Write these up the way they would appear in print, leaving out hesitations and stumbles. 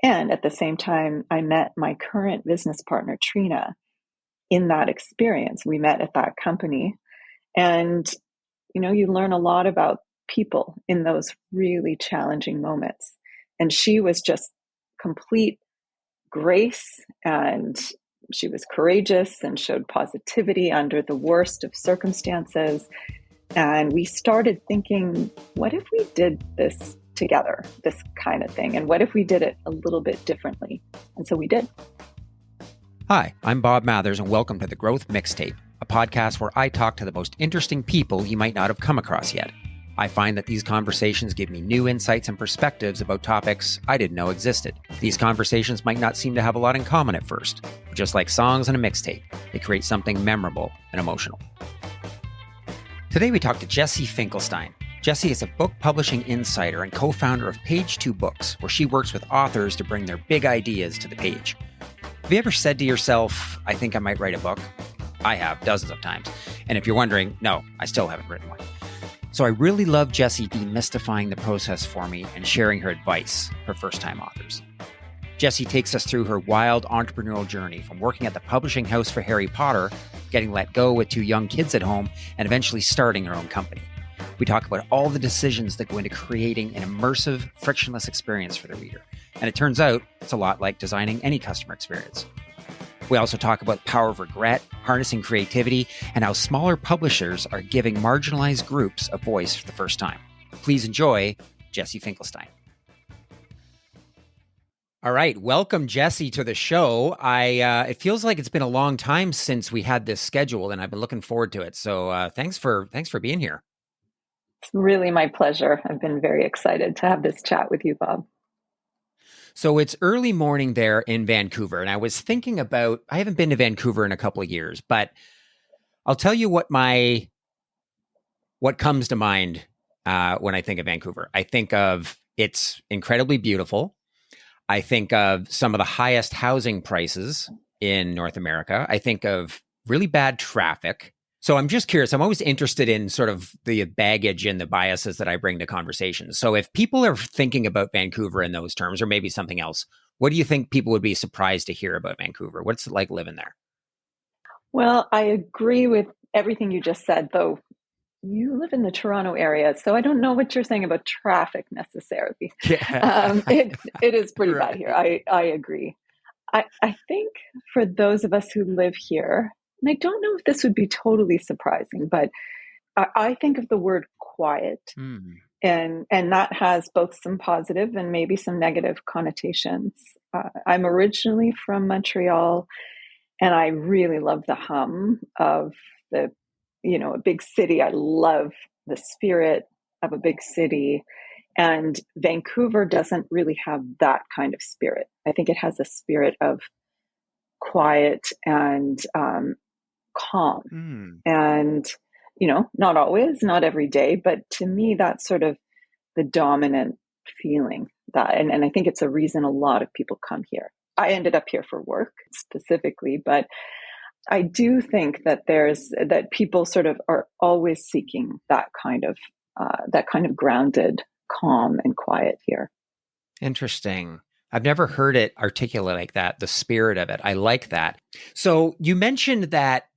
And at the same time, I met my current business partner, Trina, in that experience. We met at that company. And, you learn a lot about people in those really challenging moments. And she was just complete grace, and she was courageous and showed positivity under the worst of circumstances. And we started thinking, what if we did this together, this kind of thing? And what if we did it a little bit differently? And so we did. Hi, I'm Bob Mathers, and welcome to The Growth Mixtape, a podcast where I talk to the most interesting people you might not have come across yet. I find that these conversations give me new insights and perspectives about topics I didn't know existed. These conversations might not seem to have a lot in common at first, but just like songs and a mixtape, they create something memorable and emotional. Today we talk to Jessie Finkelstein. Jessie is a book publishing insider and co-founder of Page 2 Books, where she works with authors to bring their big ideas to the page. Have you ever said to yourself, I think I might write a book? I have, dozens of times. And if you're wondering, no, I still haven't written one. So I really love Jessie demystifying the process for me and sharing her advice for first-time authors. Jessie takes us through her wild entrepreneurial journey from working at the publishing house for Harry Potter, getting let go with 2 young kids at home, and eventually starting her own company. We talk about all the decisions that go into creating an immersive, frictionless experience for the reader. And it turns out it's a lot like designing any customer experience. We also talk about the power of regret, harnessing creativity, and how smaller publishers are giving marginalized groups a voice for the first time. Please enjoy Jessie Finkelstein. All right, welcome Jessie to the show. It feels like it's been a long time since we had this scheduled, and I've been looking forward to it. So thanks for being here. It's really my pleasure. I've been very excited to have this chat with you, Bob. So it's early morning there in Vancouver, and I was thinking about, I haven't been to Vancouver in a couple of years, but I'll tell you what comes to mind when I think of Vancouver. I think of it's incredibly beautiful. I think of some of the highest housing prices in North America. I think of really bad traffic. So I'm just curious, I'm always interested in sort of the baggage and the biases that I bring to conversations. So if people are thinking about Vancouver in those terms, or maybe something else, what do you think people would be surprised to hear about Vancouver? What's it like living there? Well, I agree with everything you just said, though you live in the Toronto area, so I don't know what you're saying about traffic necessarily. Yeah. It is pretty Right. bad here. I agree. I think for those of us who live here, and I don't know if this would be totally surprising, but I think of the word quiet, and that has both some positive and maybe some negative connotations. I'm originally from Montreal, and I really love the hum of a big city. I love the spirit of a big city. And Vancouver doesn't really have that kind of spirit. I think it has a spirit of quiet and calm. And, not always, not every day, but to me, that's sort of the dominant feeling and I think it's a reason a lot of people come here. I ended up here for work specifically, but I do think that that people sort of are always seeking that kind of grounded, calm, and quiet here. Interesting. I've never heard it articulate like that, the spirit of it. I like that. So you mentioned that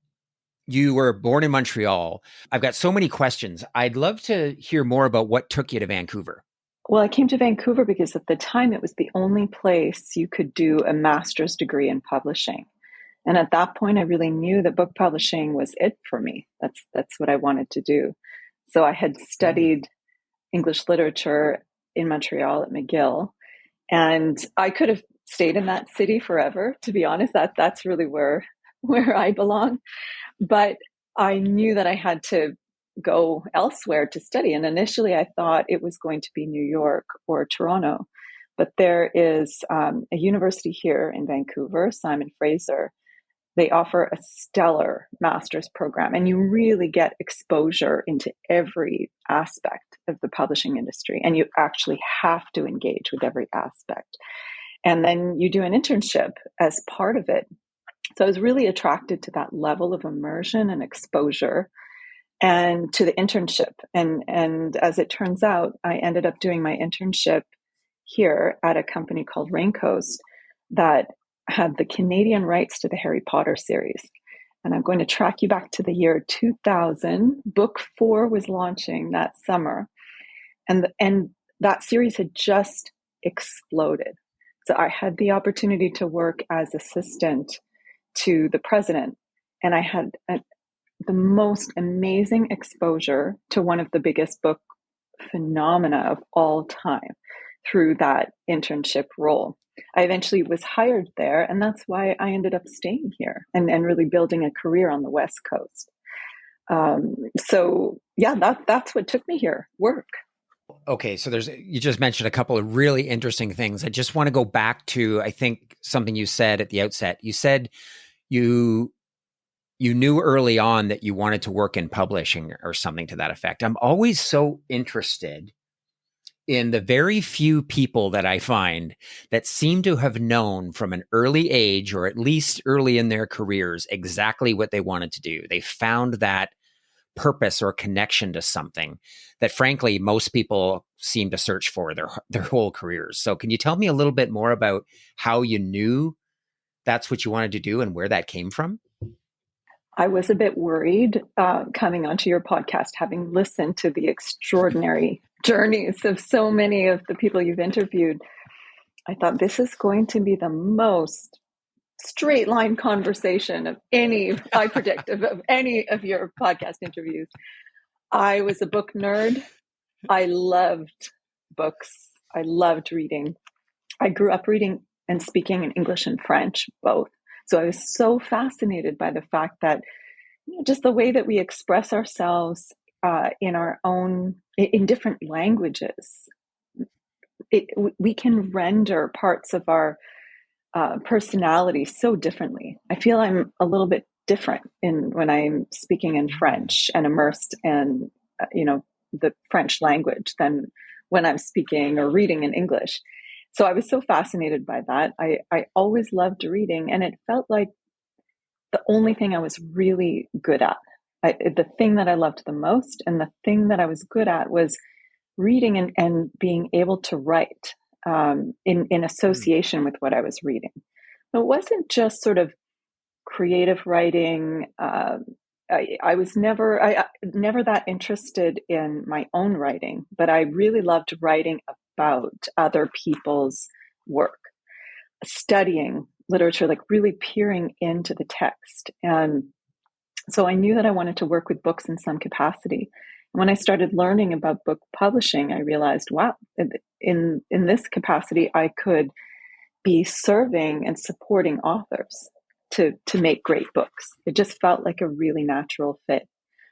you were born in Montreal. I've got so many questions. I'd love to hear more about what took you to Vancouver. Well, I came to Vancouver because at the time it was the only place you could do a master's degree in publishing. And at that point, I really knew that book publishing was it for me. That's what I wanted to do. So I had studied English literature in Montreal at McGill, and I could have stayed in that city forever. To be honest, that's really where I belong. But I knew that I had to go elsewhere to study. And initially, I thought it was going to be New York or Toronto. But there is a university here in Vancouver, Simon Fraser. They offer a stellar master's program, and you really get exposure into every aspect of the publishing industry. And you actually have to engage with every aspect. And then you do an internship as part of it. So I was really attracted to that level of immersion and exposure and to the internship. And as it turns out, I ended up doing my internship here at a company called Raincoast that had the Canadian rights to the Harry Potter series. And I'm going to track you back to the year 2000. Book 4 was launching that summer. And that series had just exploded. So I had the opportunity to work as assistant to the president. And I had the most amazing exposure to one of the biggest book phenomena of all time through that internship role. I eventually was hired there, and that's why I ended up staying here and really building a career on the West Coast. So yeah, that's what took me here, work. Okay, so you just mentioned a couple of really interesting things. I just want to go back to, I think, something you said at the outset. You said you knew early on that you wanted to work in publishing or something to that effect. I'm always so interested in the very few people that I find that seem to have known from an early age, or at least early in their careers, exactly what they wanted to do. They found that purpose or connection to something that, frankly, most people seem to search for their whole careers. So can you tell me a little bit more about how you knew that's what you wanted to do and where that came from? I was a bit worried coming onto your podcast, having listened to the extraordinary journeys of so many of the people you've interviewed. I thought this is going to be the most straight line conversation of any, I predict, of any of your podcast interviews. I was a book nerd. I loved books. I loved reading. I grew up reading and speaking in English and French, both. So I was so fascinated by the fact that just the way that we express ourselves in different languages, we can render parts of our personality so differently. I feel I'm a little bit different when I'm speaking in French and immersed in, the French language than when I'm speaking or reading in English. So I was so fascinated by that. I always loved reading, and it felt like the only thing I was really good at. The thing that I loved the most and the thing that I was good at was reading and being able to write in association with what I was reading. It wasn't just sort of creative writing. I was never that interested in my own writing, but I really loved writing about other people's work, studying literature, like really peering into the text. And so I knew that I wanted to work with books in some capacity. And when I started learning about book publishing, I realized, wow, in this capacity, I could be serving and supporting authors to make great books. It just felt like a really natural fit.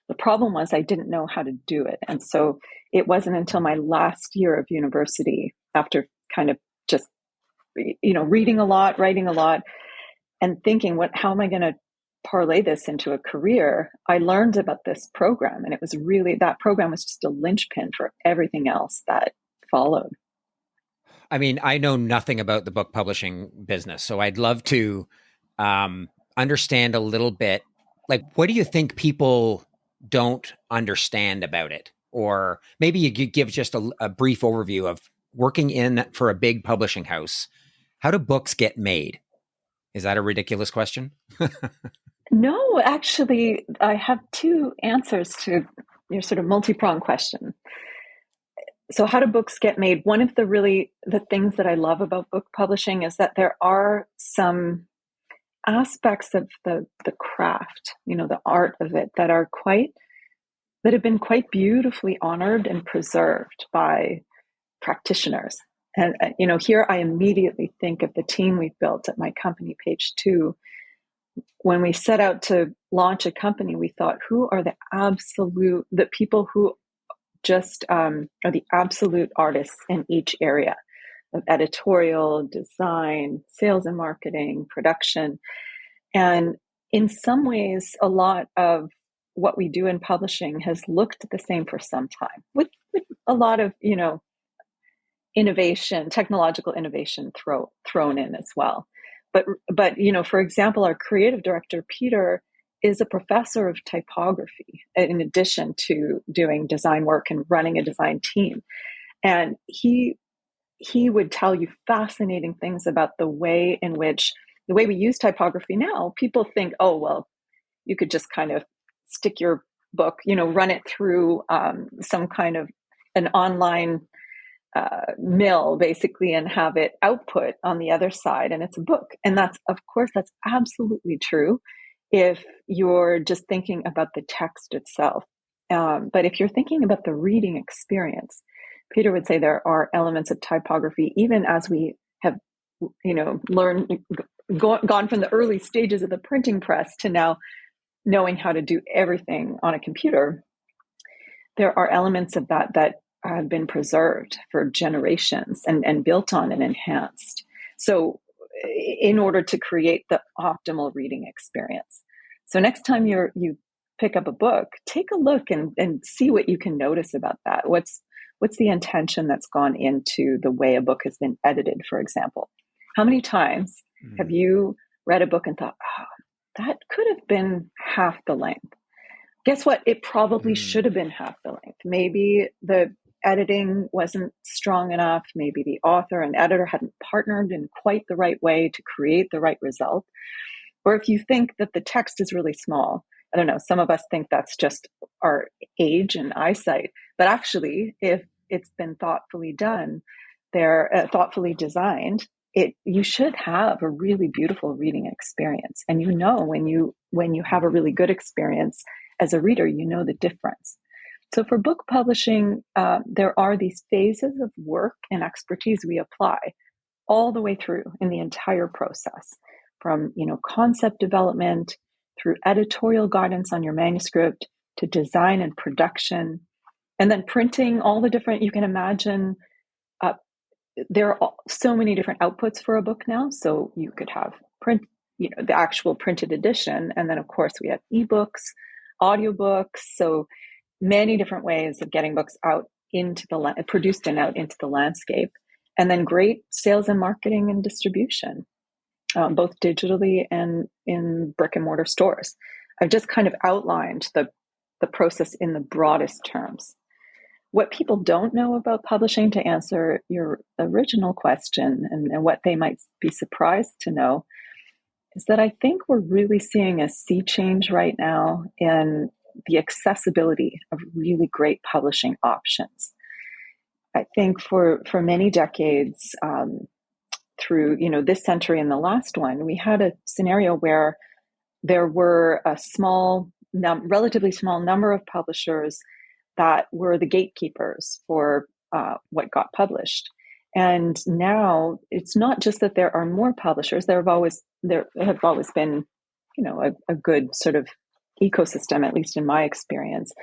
The problem was I didn't know how to do it. And so it wasn't until my last year of university, after kind of just, reading a lot, writing a lot, and thinking, how am I going to parlay this into a career? I learned about this program, and it was really, that program was just a linchpin for everything else that followed. I mean, I know nothing about the book publishing business, so I'd love to understand a little bit. Like, what do you think people don't understand about it? Or maybe you could give just a brief overview of working for a big publishing house. How do books get made? Is that a ridiculous question? No, actually, I have two answers to your sort of multi-pronged question. So how do books get made? One of the things that I love about book publishing is that there are some aspects of the craft, the art of it, that have been quite beautifully honored and preserved by practitioners. And here I immediately think of the team we've built at my company, Page Two. When we set out to launch a company, we thought, who are the people who just are the absolute artists in each area of editorial, design, sales and marketing, production. And in some ways, a lot of what we do in publishing has looked the same for some time, with a lot of, innovation, technological innovation thrown in as well. But for example, our creative director, Peter, is a professor of typography in addition to doing design work and running a design team. And he he would tell you fascinating things about the way we use typography now. People think, oh, well, you could just kind of stick your book, run it through some kind of an online mill, basically, and have it output on the other side, and it's a book. And that's absolutely true if you're just thinking about the text itself. But if you're thinking about the reading experience, Peter would say there are elements of typography, even as we have, learned, gone from the early stages of the printing press to now knowing how to do everything on a computer. There are elements of that have been preserved for generations and built on and enhanced. So in order to create the optimal reading experience. So next time you pick up a book, take a look and see what you can notice about that. What's the intention that's gone into the way a book has been edited, for example? How many times have you read a book and thought, oh, that could have been half the length? Guess what? It probably should have been half the length. Maybe the editing wasn't strong enough. Maybe the author and editor hadn't partnered in quite the right way to create the right result. Or if you think that the text is really small, I don't know, some of us think that's just our age and eyesight. But actually, if it's been thoughtfully done, they're thoughtfully designed, you should have a really beautiful reading experience. And when you have a really good experience as a reader, you know the difference. So for book publishing, there are these phases of work and expertise we apply all the way through in the entire process, from concept development through editorial guidance on your manuscript to design and production, and then printing, all the different, you can imagine. There are so many different outputs for a book now. So you could have print, the actual printed edition. And then of course we have ebooks, audiobooks. So many different ways of getting books out produced and out into the landscape. And then great sales and marketing and distribution, both digitally and in brick and mortar stores. I've just kind of outlined the process in the broadest terms. What people don't know about publishing, to answer your original question and what they might be surprised to know, is that I think we're really seeing a sea change right now in the accessibility of really great publishing options. I think for many decades, through this century and the last one, we had a scenario where there were a relatively small number of publishers that were the gatekeepers for what got published. And now it's not just that there are more publishers. There have always been, a good sort of ecosystem, at least in my experience.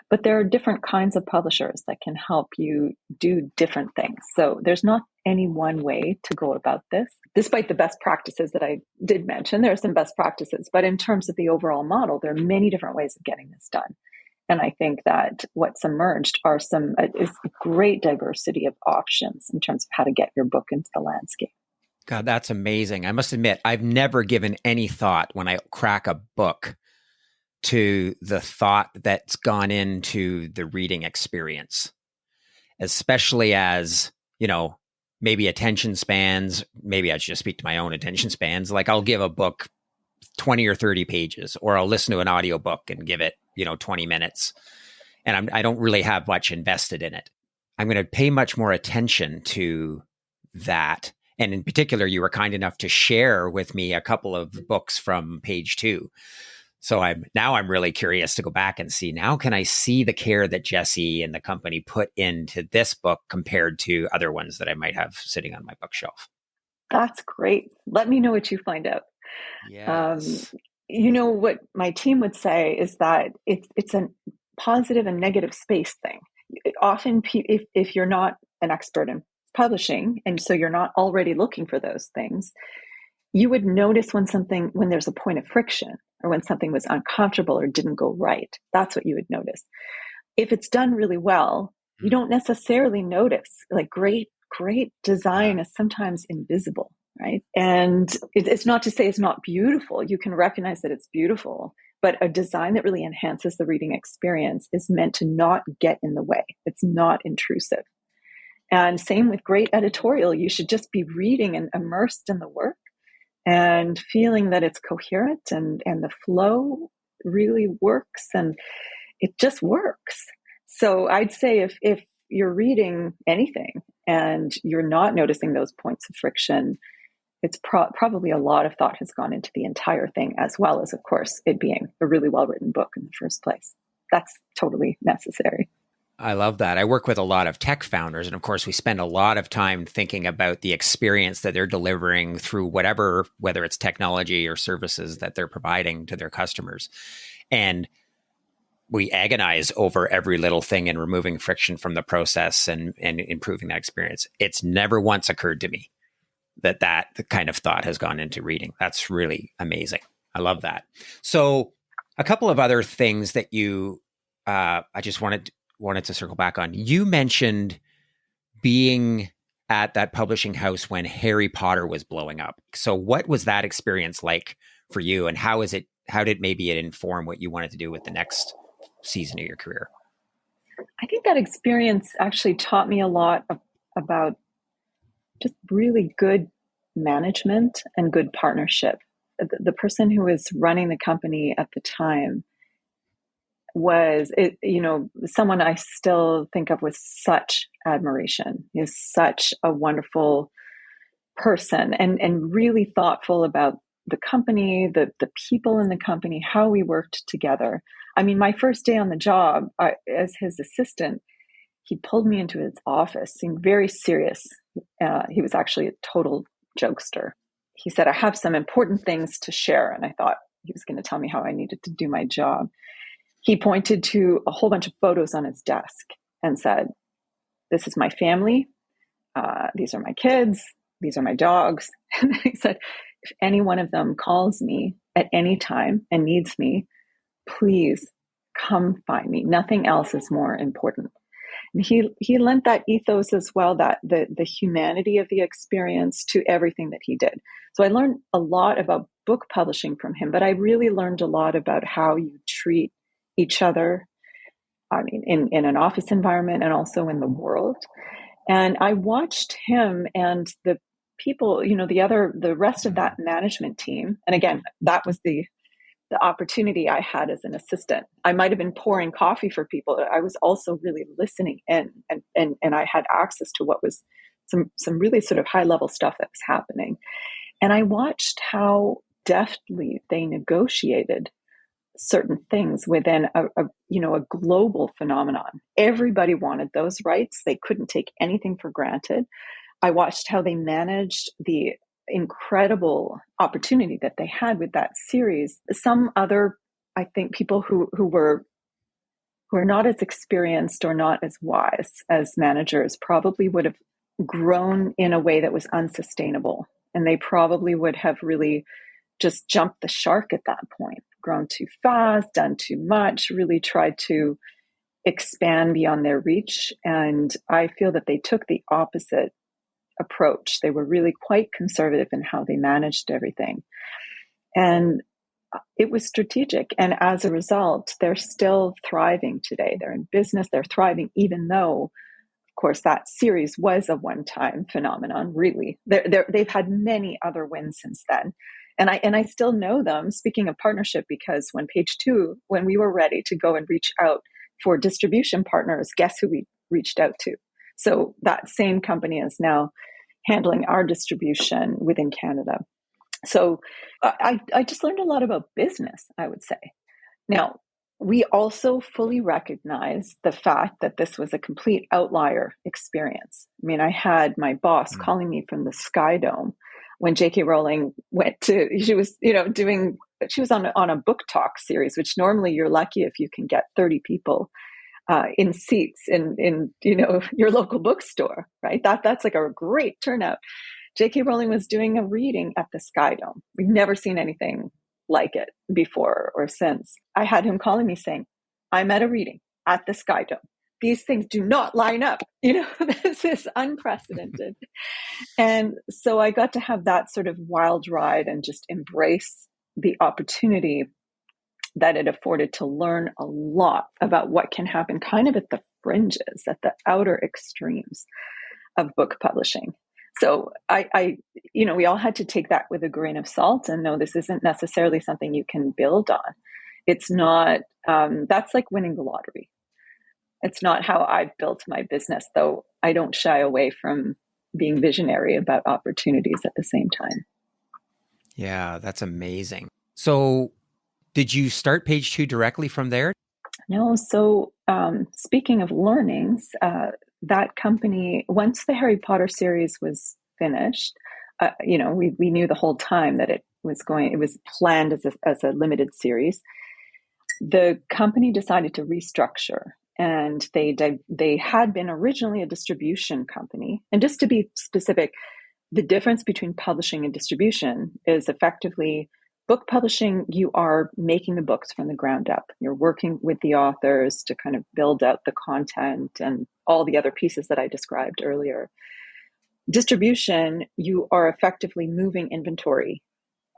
But there are different kinds of publishers that can help you do different things. So there's not any one way to go about this. Despite the best practices that I did mention, there are some best practices. But in terms of the overall model, there are many different ways of getting this done. And I think that what's emerged is a great diversity of options in terms of how to get your book into the landscape. God, that's amazing. I must admit, I've never given any thought when I crack a book to the thought that's gone into the reading experience, especially as, maybe attention spans, maybe I should just speak to my own attention spans. Like I'll give a book 20 or 30 pages, or I'll listen to an audiobook and give it, 20 minutes. And I don't really have much invested in it. I'm going to pay much more attention to that. And in particular, you were kind enough to share with me a couple of books from page 2. So I'm really curious to go back and see, now can I see the care that Jesse and the company put into this book compared to other ones that I might have sitting on my bookshelf? That's great. Let me know what you find out. Yes. What my team would say is that it's a positive and negative space thing. Often, if you're not an expert in publishing, and so you're not already looking for those things, you would notice when there's a point of friction, or when something was uncomfortable or didn't go right. That's what you would notice. If it's done really well, you don't necessarily notice. Like great design is sometimes invisible. Right. And it's not to say it's not beautiful. You can recognize that it's beautiful, but a design that really enhances the reading experience is meant to not get in the way. It's not intrusive. And same with great editorial. You should just be reading and immersed in the work and feeling that it's coherent and the flow really works and it just works. So I'd say if you're reading anything and you're not noticing those points of friction, it's probably a lot of thought has gone into the entire thing, as well as, of course, it being a really well-written book in the first place. That's totally necessary. I love that. I work with a lot of tech founders, and of course, we spend a lot of time thinking about the experience that they're delivering through whatever, whether it's technology or services that they're providing to their customers. And we agonize over every little thing and removing friction from the process and improving that experience. It's never once occurred to me that the kind of thought has gone into reading. That's really amazing. I love that. So a couple of other things that I just wanted to circle back on. You mentioned being at that publishing house when Harry Potter was blowing up. So what was that experience like for you, and how did maybe it inform what you wanted to do with the next season of your career? I think that experience actually taught me a lot about just really good management and good partnership. The person who was running the company at the time was, someone I still think of with such admiration. He's such a wonderful person and really thoughtful about the company, the people in the company, how we worked together. I mean, my first day on the job as his assistant, he pulled me into his office, seemed very serious. He was actually a total jokester. He said, I have some important things to share. And I thought he was going to tell me how I needed to do my job. He pointed to a whole bunch of photos on his desk and said, this is my family. These are my kids. These are my dogs. And he said, if any one of them calls me at any time and needs me, please come find me. Nothing else is more important. And he lent that ethos as well, that the humanity of the experience to everything that he did. So I learned a lot about book publishing from him, but I really learned a lot about how you treat each other, I mean, in an office environment and also in the world. And I watched him and the people, the rest of that management team. And again, that was the opportunity I had as an assistant. I might have been pouring coffee for people. I was also really listening in and I had access to what was some really sort of high level stuff that was happening. And I watched how deftly they negotiated certain things within a global phenomenon. Everybody wanted those rights. They couldn't take anything for granted. I watched how they managed the incredible opportunity that they had with that series. Some other, I think, people who were not as experienced or not as wise as managers probably would have grown in a way that was unsustainable. And they probably would have really just jumped the shark at that point, grown too fast, done too much, really tried to expand beyond their reach. And I feel that they took the opposite approach. They were really quite conservative in how they managed everything. And it was strategic. And as a result, they're still thriving today. They're in business, they're thriving, even though, of course, that series was a one-time phenomenon, really. They've had many other wins since then. And I still know them, speaking of partnership, because when Page Two, when we were ready to go and reach out for distribution partners, guess who we reached out to? So that same company is now handling our distribution within Canada. So I just learned a lot about business, I would say. Now, we also fully recognize the fact that this was a complete outlier experience. I mean, I had my boss calling me from the Sky Dome when J.K. Rowling she was on a book talk series, which normally you're lucky if you can get 30 people in seats in your local bookstore, right? That's like a great turnout. J.K. Rowling was doing a reading at the Sky Dome. We've never seen anything like it before or since. I had him calling me saying, I'm at a reading at the Sky Dome. These things do not line up. This is unprecedented. And so I got to have that sort of wild ride and just embrace the opportunity that it afforded to learn a lot about what can happen kind of at the fringes, at the outer extremes of book publishing. So we all had to take that with a grain of salt and know this isn't necessarily something you can build on. It's not, that's like winning the lottery. It's not how I've built my business, though I don't shy away from being visionary about opportunities at the same time. Yeah, that's amazing. So did you start Page Two directly from there? No, so speaking of learnings, that company, once the Harry Potter series was finished, we knew the whole time that it was planned as a limited series. The company decided to restructure, and they had been originally a distribution company. And just to be specific, the difference between publishing and distribution is effectively book publishing. You are making the books from the ground up. You're working with the authors to kind of build out the content and all the other pieces that I described earlier. Distribution, you are effectively moving inventory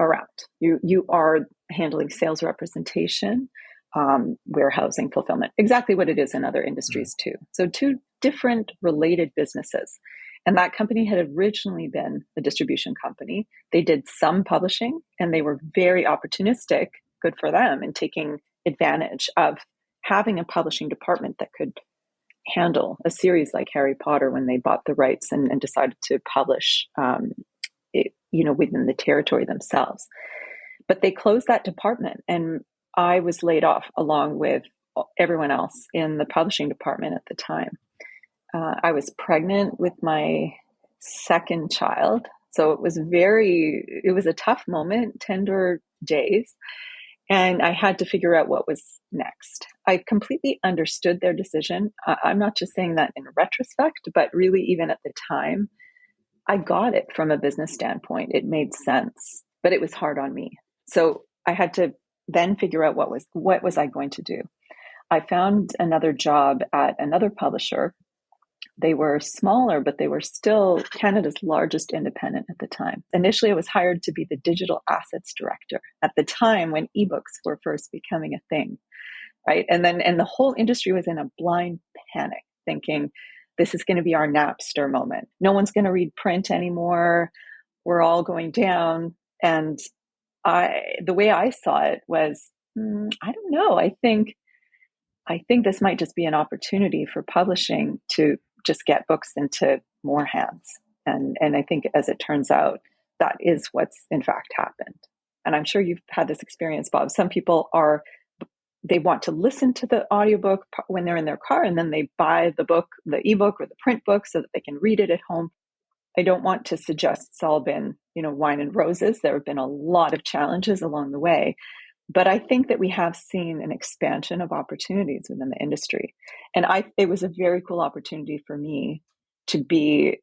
around. You are handling sales representation, warehousing, fulfillment, exactly what it is in other industries too. So two different related businesses. And that company had originally been a distribution company. They did some publishing, and they were very opportunistic, good for them, in taking advantage of having a publishing department that could handle a series like Harry Potter when they bought the rights and decided to publish within the territory themselves. But they closed that department, and I was laid off along with everyone else in the publishing department at the time. I was pregnant with my second child. So it was a tough moment, tender days. And I had to figure out what was next. I completely understood their decision. I'm not just saying that in retrospect, but really even at the time, I got it from a business standpoint. It made sense, but it was hard on me. So I had to then figure out what was I going to do. I found another job at another publisher. They were smaller, but they were still Canada's largest independent at the time. Initially, I was hired to be the digital assets director at the time when ebooks were first becoming a thing, right? And the whole industry was in a blind panic, thinking this is going to be our Napster moment. No one's going to read print anymore. We're all going down. And the way I saw it was, I don't know. I think this might just be an opportunity for publishing to just get books into more hands. And I think, as it turns out, that is what's in fact happened. And I'm sure you've had this experience, Bob. Some people they want to listen to the audiobook when they're in their car, and then they buy the book, the ebook or the print book, so that they can read it at home. I don't want to suggest it's all been, wine and roses. There have been a lot of challenges along the way. But I think that we have seen an expansion of opportunities within the industry. And it was a very cool opportunity for me to be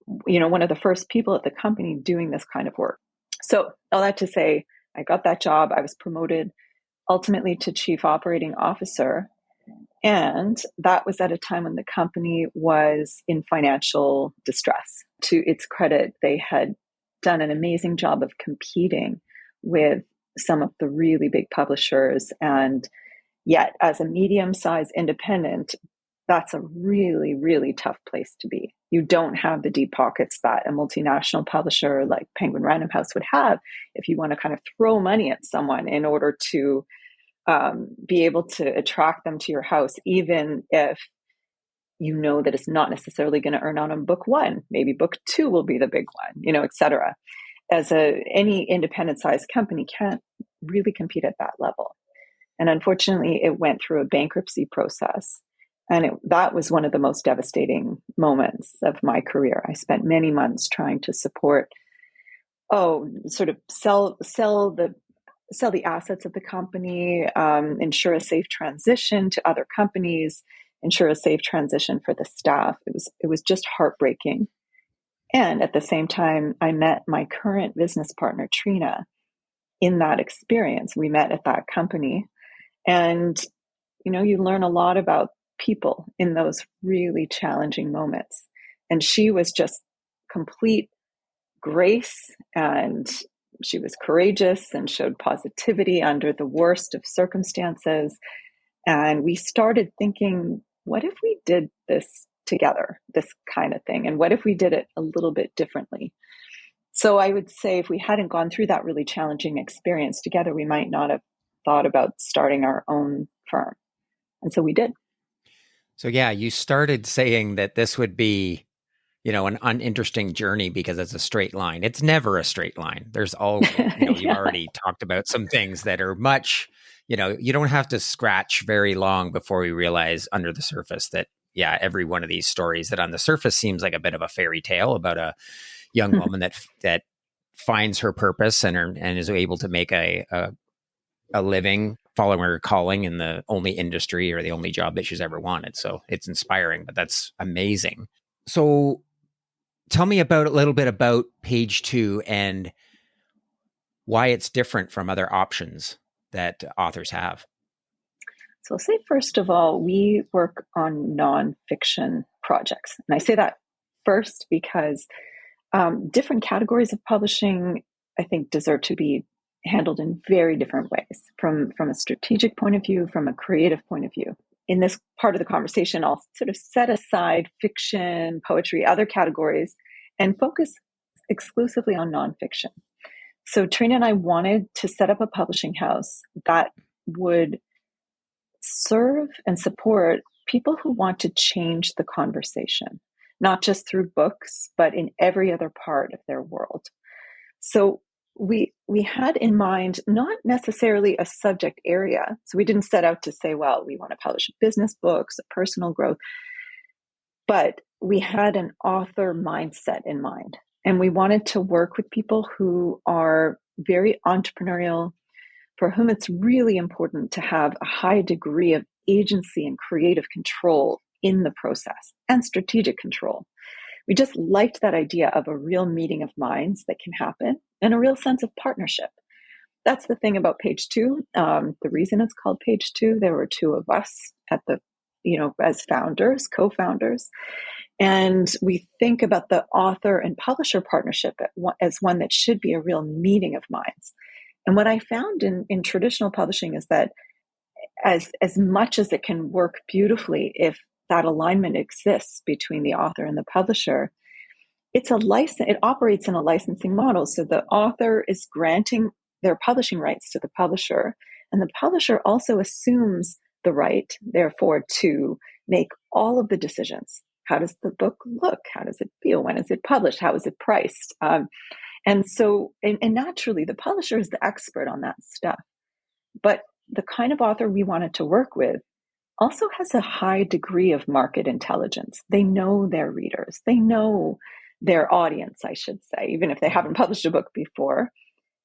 one of the first people at the company doing this kind of work. So all that to say, I got that job. I was promoted ultimately to chief operating officer. And that was at a time when the company was in financial distress. To its credit, they had done an amazing job of competing with some of the really big publishers. And yet, as a medium-sized independent, that's a really, really tough place to be. You don't have the deep pockets that a multinational publisher like Penguin Random House would have if you want to kind of throw money at someone in order to be able to attract them to your house, even if you know that it's not necessarily going to earn out on book one. Maybe book two will be the big one, et cetera. As any independent sized company can't really compete at that level. And unfortunately, it went through a bankruptcy process. And that was one of the most devastating moments of my career. I spent many months trying to support, sort of sell the assets of the company, ensure a safe transition to other companies, ensure a safe transition for the staff. It was just heartbreaking. And at the same time, I met my current business partner, Trina, in that experience. We met at that company. And, you learn a lot about people in those really challenging moments. And she was just complete grace, and she was courageous and showed positivity under the worst of circumstances. And we started thinking, what if we did this together, this kind of thing? And what if we did it a little bit differently? So I would say if we hadn't gone through that really challenging experience together, we might not have thought about starting our own firm. And so we did. So yeah, you started saying that this would be, an uninteresting journey because it's a straight line. It's never a straight line. There's always, you've Yeah. already talked about some things that are much, you don't have to scratch very long before we realize under the surface that, yeah, every one of these stories that on the surface seems like a bit of a fairy tale about a young woman that finds her purpose and is able to make a living following her calling in the only industry or the only job that she's ever wanted. So it's inspiring, but that's amazing. So tell me a little bit about page 2 and why it's different from other options that authors have. So I'll say, first of all, we work on nonfiction projects. And I say that first because different categories of publishing, I think, deserve to be handled in very different ways from a strategic point of view, from a creative point of view. In this part of the conversation, I'll sort of set aside fiction, poetry, other categories, and focus exclusively on nonfiction. So Trina and I wanted to set up a publishing house that would serve and support people who want to change the conversation, not just through books, but in every other part of their world. So we had in mind not necessarily a subject area. So we didn't set out to say, well, we want to publish business books, personal growth, but we had an author mindset in mind. And we wanted to work with people who are very entrepreneurial, for whom it's really important to have a high degree of agency and creative control in the process and strategic control. We just liked that idea of a real meeting of minds that can happen and a real sense of partnership. That's the thing about page 2. The reason it's called page 2, there were 2 of us at the, as founders, co-founders. And we think about the author and publisher partnership as one that should be a real meeting of minds. And what I found in traditional publishing is that as much as it can work beautifully, if that alignment exists between the author and the publisher, it operates in a licensing model. So the author is granting their publishing rights to the publisher, and the publisher also assumes the right, therefore, to make all of the decisions. How does the book look? How does it feel? When is it published? How is it priced? And naturally, the publisher is the expert on that stuff. But the kind of author we wanted to work with also has a high degree of market intelligence. They know their readers. They know their audience, I should say, even if they haven't published a book before.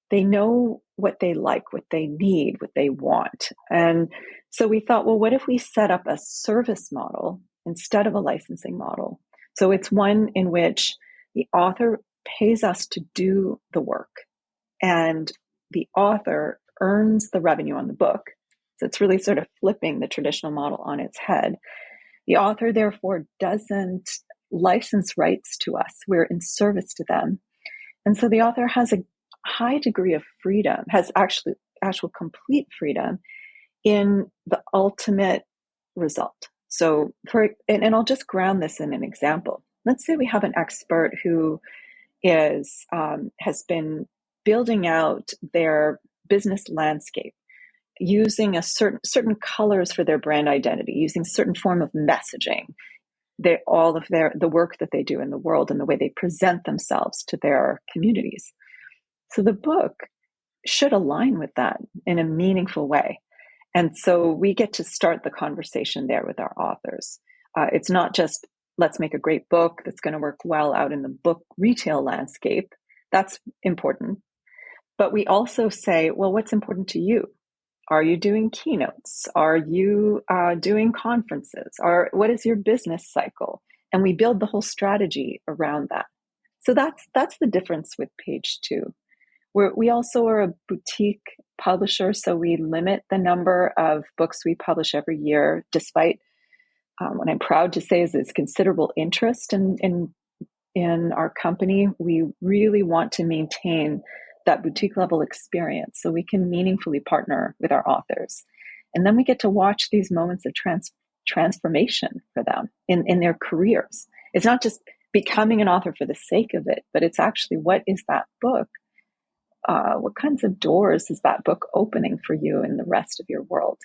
They know what they like, what they need, what they want. And so we thought, well, what if we set up a service model instead of a licensing model? So it's one in which the author pays us to do the work, and the author earns the revenue on the book. So it's really sort of flipping the traditional model on its head. The author, therefore, doesn't license rights to us. We're in service to them. And so the author has a high degree of freedom, has actual complete freedom in the ultimate result. So and I'll just ground this in an example. Let's say we have an expert who has been building out their business landscape, using certain colors for their brand identity, using certain form of messaging, all of the work that they do in the world and the way they present themselves to their communities. So the book should align with that in a meaningful way. And so we get to start the conversation there with our authors. It's not just, let's make a great book that's going to work well out in the book retail landscape. That's important. But we also say, well, what's important to you? Are you doing keynotes? Are you doing conferences? What is your business cycle? And we build the whole strategy around that. So that's the difference with page 2. We also are a boutique publisher, so we limit the number of books we publish every year, despite what I'm proud to say is there's considerable interest in our company. We really want to maintain that boutique level experience so we can meaningfully partner with our authors. And then we get to watch these moments of transformation for them in their careers. It's not just becoming an author for the sake of it, but it's actually, what is that book? What kinds of doors is that book opening for you in the rest of your world?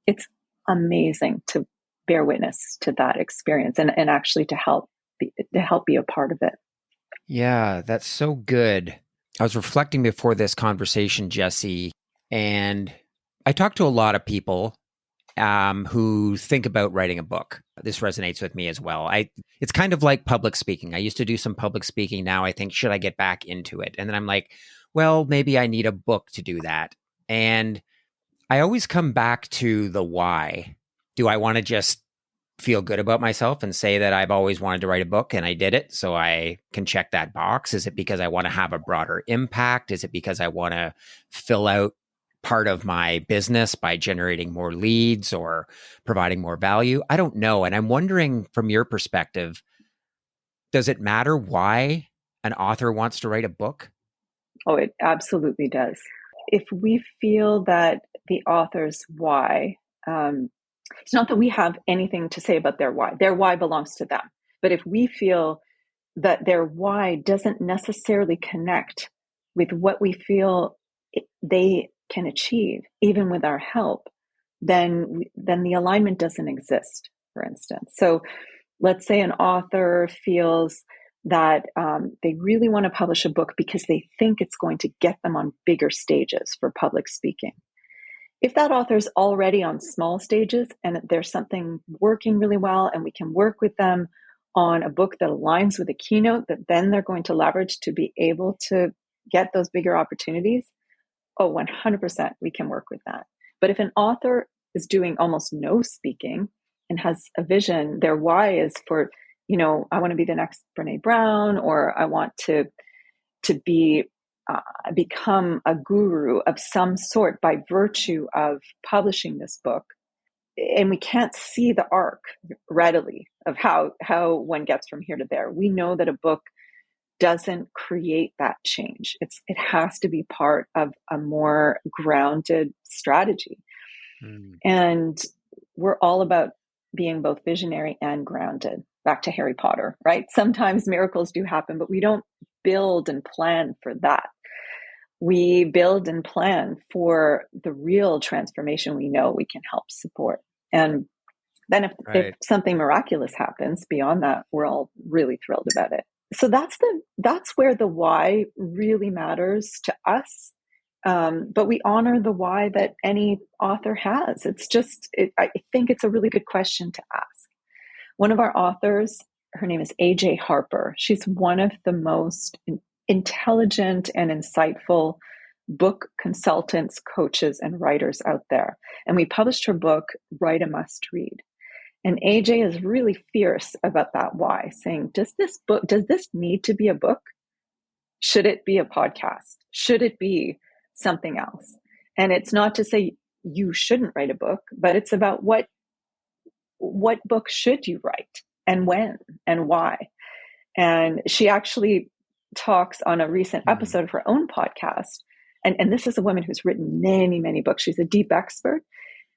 It's amazing to bear witness to that experience and actually to help be a part of it. Yeah, that's so good. I was reflecting before this conversation, Jesse, and I talk to a lot of people who think about writing a book. This resonates with me as well. It's kind of like public speaking. I used to do some public speaking. Now I think, should I get back into it? And then I'm like, well, maybe I need a book to do that. And I always come back to the why. Do I want to just feel good about myself and say that I've always wanted to write a book and I did it, so I can check that box? Is it because I want to have a broader impact? Is it because I want to fill out part of my business by generating more leads or providing more value? I don't know. And I'm wondering, from your perspective, does it matter why an author wants to write a book? Oh, it absolutely does. If we feel that the author's why, it's not that we have anything to say about their why belongs to them. But if we feel that their why doesn't necessarily connect with what we feel they can achieve, even with our help, then the alignment doesn't exist, for instance. So let's say an author feels that they really want to publish a book because they think it's going to get them on bigger stages for public speaking. If that author is already on small stages and there's something working really well and we can work with them on a book that aligns with a keynote that then they're going to leverage to be able to get those bigger opportunities, 100% we can work with that. But if an author is doing almost no speaking and has a vision, their why is for, I want to be the next Brene Brown, or I want to be become a guru of some sort by virtue of publishing this book, and we can't see the arc readily of how one gets from here to there. We know that a book doesn't create that change. It has to be part of a more grounded strategy. And we're all about being both visionary and grounded. Back to Harry Potter, right? Sometimes miracles do happen, but we don't build and plan for that. We build and plan for the real transformation we know we can help support. And then if something miraculous happens beyond that, we're all really thrilled about it. So that's where the why really matters to us. But we honor the why that any author has. I think it's a really good question to ask. One of our authors, her name is AJ Harper. She's one of the most intelligent and insightful book consultants, coaches, and writers out there. And we published her book, Write a Must Read. And AJ is really fierce about that why, saying, does this need to be a book? Should it be a podcast? Should it be something else? And it's not to say you shouldn't write a book, but it's about what book should you write and when and why. And she actually talks on a recent episode of her own podcast. And this is a woman who's written many, many books. She's a deep expert.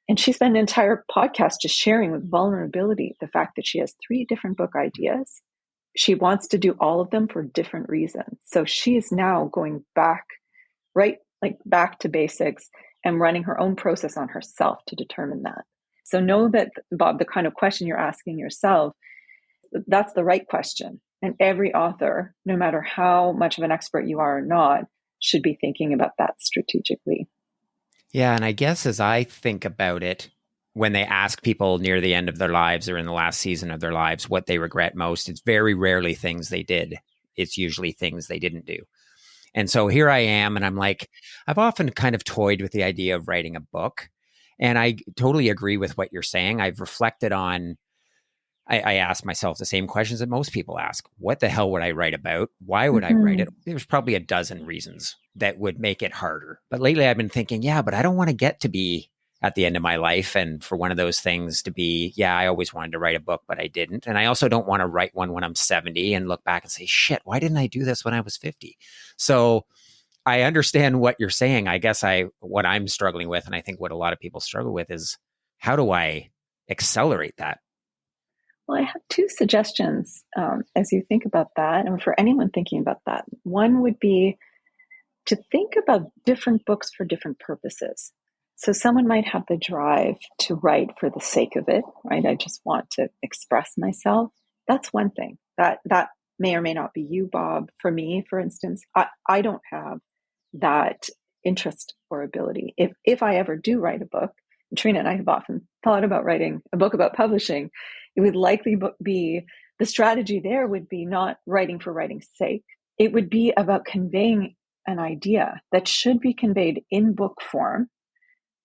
And she spent an entire podcast just sharing with vulnerability the fact that she has 3 different book ideas. She wants to do all of them for different reasons. So she is now going back to basics and running her own process on herself to determine that. So know that, Bob, the kind of question you're asking yourself, that's the right question. And every author, no matter how much of an expert you are or not, should be thinking about that strategically. Yeah. And I guess as I think about it, when they ask people near the end of their lives or in the last season of their lives what they regret most, it's very rarely things they did. It's usually things they didn't do. And so here I am, and I'm like, I've often kind of toyed with the idea of writing a book. And I totally agree with what you're saying. I've reflected on, I ask myself the same questions that most people ask. What the hell would I write about? Why would I write it? There's probably a dozen reasons that would make it harder. But lately I've been thinking, but I don't want to get to be at the end of my life. And for one of those things to be, I always wanted to write a book, but I didn't. And I also don't want to write one when I'm 70 and look back and say, shit, why didn't I do this when I was 50? So I understand what you're saying. I guess what I'm struggling with, and I think what a lot of people struggle with, is how do I accelerate that? Well, I have two suggestions as you think about that, and for anyone thinking about that. One would be to think about different books for different purposes. So someone might have the drive to write for the sake of it, right? I just want to express myself. That's one thing. That may or may not be you, Bob. For me, for instance, I don't have that interest or ability. If I ever do write a book, and Trina and I have often thought about writing a book about publishing, it would likely be, the strategy there would be not writing for writing's sake. It would be about conveying an idea that should be conveyed in book form.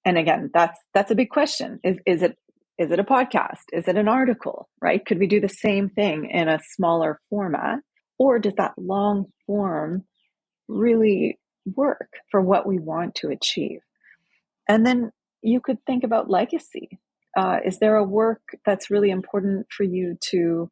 And again, that's a big question. Is it a podcast? Is it an article, right? Could we do the same thing in a smaller format? Or does that long form really work for what we want to achieve? And then you could think about legacy. Is there a work that's really important for you to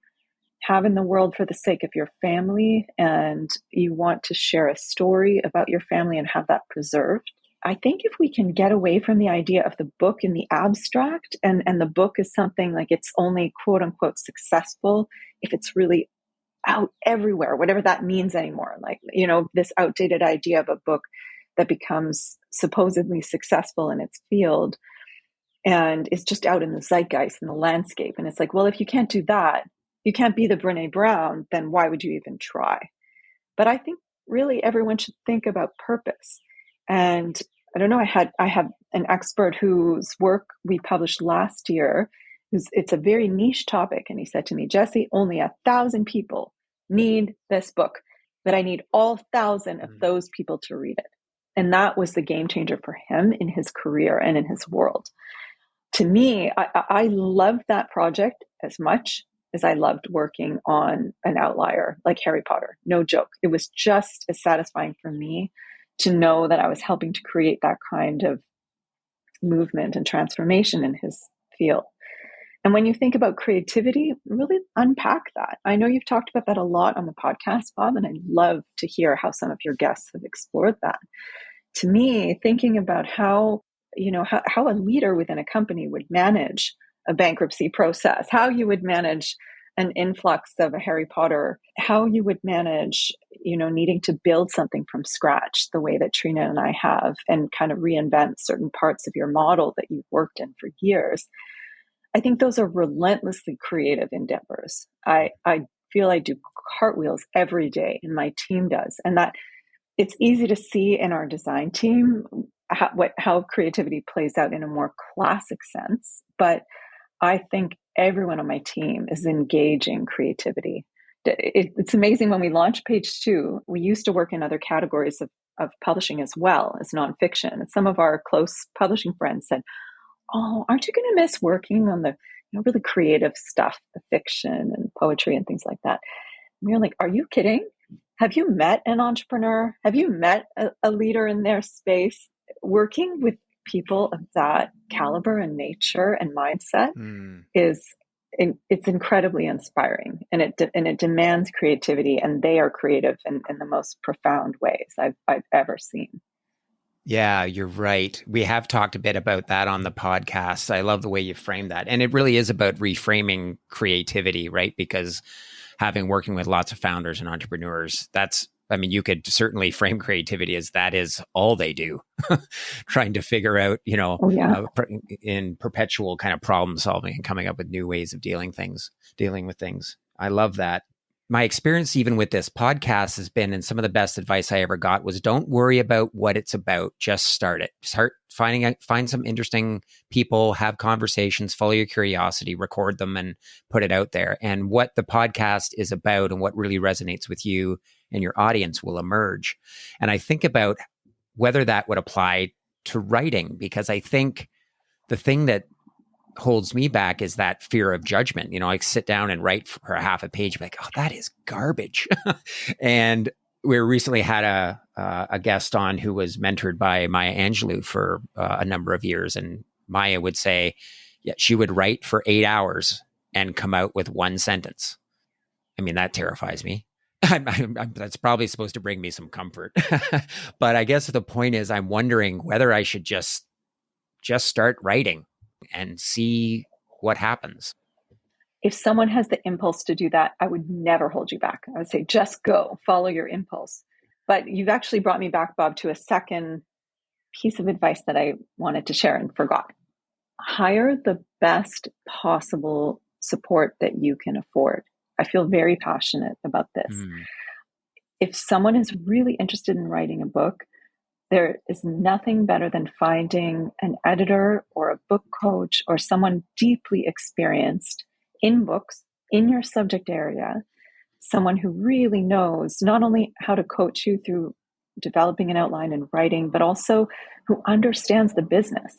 have in the world for the sake of your family, and you want to share a story about your family and have that preserved? I think if we can get away from the idea of the book in the abstract, and the book is something like it's only quote unquote successful if it's really out everywhere, whatever that means anymore. Like, this outdated idea of a book that becomes supposedly successful in its field and is just out in the zeitgeist, in the landscape. And it's like, well, if you can't do that, you can't be the Brene Brown, then why would you even try? But I think really everyone should think about purpose. And I don't know, I have an expert whose work we published last year, it's a very niche topic. And he said to me, Jessie, only 1,000 people need this book, but I need all 1,000 of those people to read it. And that was the game changer for him in his career and in his world. To me, I loved that project as much as I loved working on an outlier like Harry Potter. No joke. It was just as satisfying for me to know that I was helping to create that kind of movement and transformation in his field. And when you think about creativity, really unpack that. I know you've talked about that a lot on the podcast, Bob, and I'd love to hear how some of your guests have explored that. To me, thinking about how a leader within a company would manage a bankruptcy process, how you would manage an influx of a Harry Potter, how you would manage, needing to build something from scratch the way that Trina and I have, and kind of reinvent certain parts of your model that you've worked in for years. I think those are relentlessly creative endeavors. I feel I do cartwheels every day, and my team does. And that it's easy to see in our design team how creativity plays out in a more classic sense. But I think everyone on my team is engaging creativity. It's amazing. When we launched Page Two, we used to work in other categories of publishing as well as nonfiction. And some of our close publishing friends said, "Oh, aren't you going to miss working on the really creative stuff, the fiction and poetry and things like that?" And we were like, "Are you kidding? Have you met an entrepreneur? Have you met a leader in their space? Working with people of that caliber and nature and mindset it's incredibly inspiring, and it demands creativity, and they are creative in the most profound ways I've ever seen." Yeah, you're right. We have talked a bit about that on the podcast. I love the way you frame that. And it really is about reframing creativity, right? Because working with lots of founders and entrepreneurs, you could certainly frame creativity as that is all they do, trying to figure out, in perpetual kind of problem solving and coming up with new ways of dealing with things. I love that. My experience even with this podcast has been, and some of the best advice I ever got was, don't worry about what it's about. Just start it. Find some interesting people, have conversations, follow your curiosity, record them, and put it out there. And what the podcast is about and what really resonates with you and your audience will emerge. And I think about whether that would apply to writing, because I think the thing that holds me back is that fear of judgment. I sit down and write for a half a page, like, oh, that is garbage. And we recently had a guest on who was mentored by Maya Angelou for a number of years. And Maya would say, she would write for 8 hours and come out with one sentence. I mean, that terrifies me. That's probably supposed to bring me some comfort. But I guess the point is, I'm wondering whether I should just start writing and see what happens? If someone has the impulse to do that, I would never hold you back. I would say, just go, follow your impulse. But you've actually brought me back, Bob, to a second piece of advice that I wanted to share and forgot. Hire the best possible support that you can afford. I feel very passionate about this. If someone is really interested in writing a book, there is nothing better than finding an editor or a book coach or someone deeply experienced in books, in your subject area, someone who really knows not only how to coach you through developing an outline and writing, but also who understands the business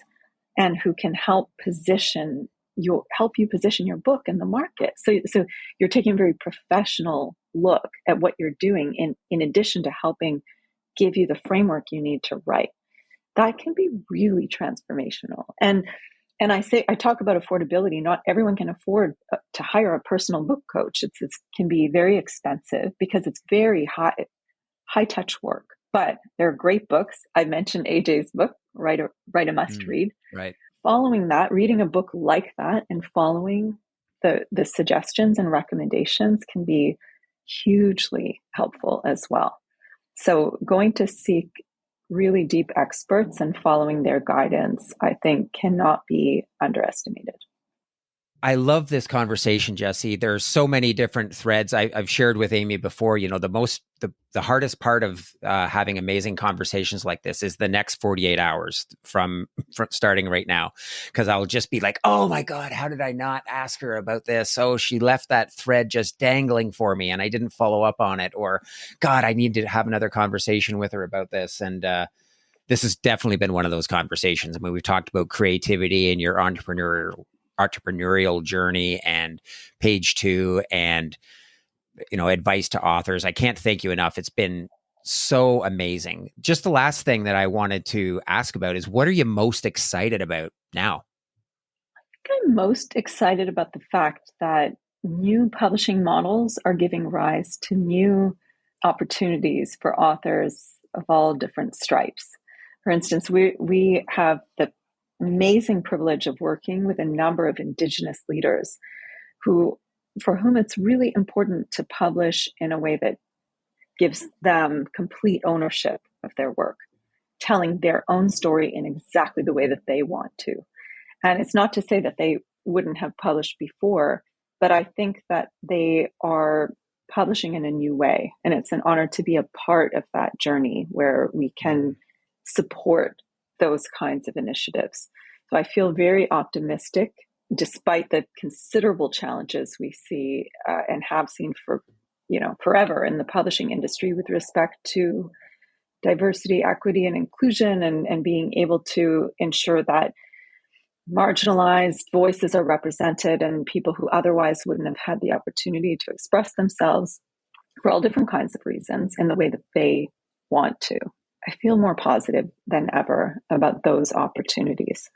and who can help you position your book in the market. So you're taking a very professional look at what you're doing in addition to helping give you the framework you need to write. That can be really transformational. And I talk about affordability. Not everyone can afford to hire a personal book coach. It can be very expensive because it's very high touch work. But there are great books. I mentioned AJ's book, Write a Must Read. Right. Following that, reading a book like that and following the suggestions and recommendations can be hugely helpful as well. So going to seek really deep experts and following their guidance, I think, cannot be underestimated. I love this conversation, Jesse. There's so many different threads I've shared with Amy before. The hardest part of having amazing conversations like this is the next 48 hours from starting right now, because I'll just be like, oh my God, how did I not ask her about this? Oh, she left that thread just dangling for me and I didn't follow up on it. Or God, I need to have another conversation with her about this. And this has definitely been one of those conversations. I mean, we've talked about creativity and your entrepreneurial journey and page 2 and advice to authors. I can't thank you enough. It's been so amazing. Just the last thing that I wanted to ask about is, what are you most excited about now? I think I'm most excited about the fact that new publishing models are giving rise to new opportunities for authors of all different stripes. For instance, we have the amazing privilege of working with a number of Indigenous leaders for whom it's really important to publish in a way that gives them complete ownership of their work, telling their own story in exactly the way that they want to. And it's not to say that they wouldn't have published before, but I think that they are publishing in a new way. And it's an honor to be a part of that journey where we can support those kinds of initiatives. So I feel very optimistic, despite the considerable challenges we see and have seen for forever in the publishing industry with respect to diversity, equity, and inclusion, and being able to ensure that marginalized voices are represented and people who otherwise wouldn't have had the opportunity to express themselves for all different kinds of reasons in the way that they want to. I feel more positive than ever about those opportunities.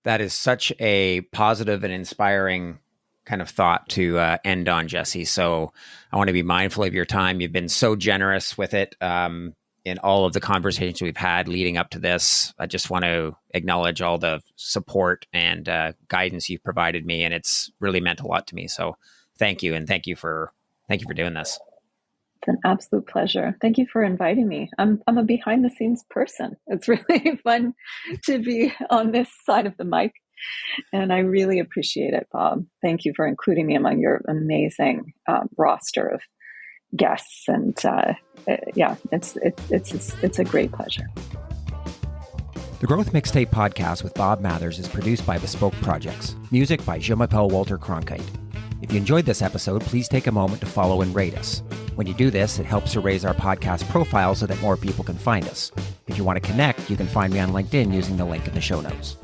That is such a positive and inspiring kind of thought to end on, Jesse. So I want to be mindful of your time. You've been so generous with it in all of the conversations we've had leading up to this. I just want to acknowledge all the support and guidance you've provided me, and it's really meant a lot to me. So thank you, and thank you for doing this. It's an absolute pleasure. Thank you for inviting me. I'm a behind the scenes person. It's really fun to be on this side of the mic, and I really appreciate it, Bob. Thank you for including me among your amazing roster of guests. And it's a great pleasure. The Growth Mixtape podcast with Bob Mathers is produced by Bespoke Projects. Music by Jean-Michel Walter Cronkite. If you enjoyed this episode, please take a moment to follow and rate us. When you do this, it helps to raise our podcast profile so that more people can find us. If you want to connect, you can find me on LinkedIn using the link in the show notes.